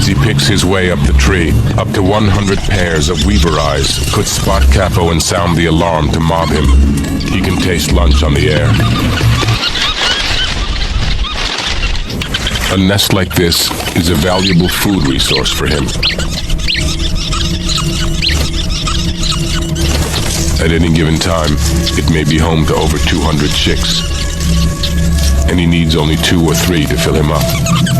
he picks his way up the tree, up to 100 pairs of weaver eyes could spot Capo and sound the alarm to mob him. He can taste lunch on the air. A nest like this is a valuable food resource for him. At any given time, it may be home to over 200 chicks, and he needs only 2 or 3 to fill him up.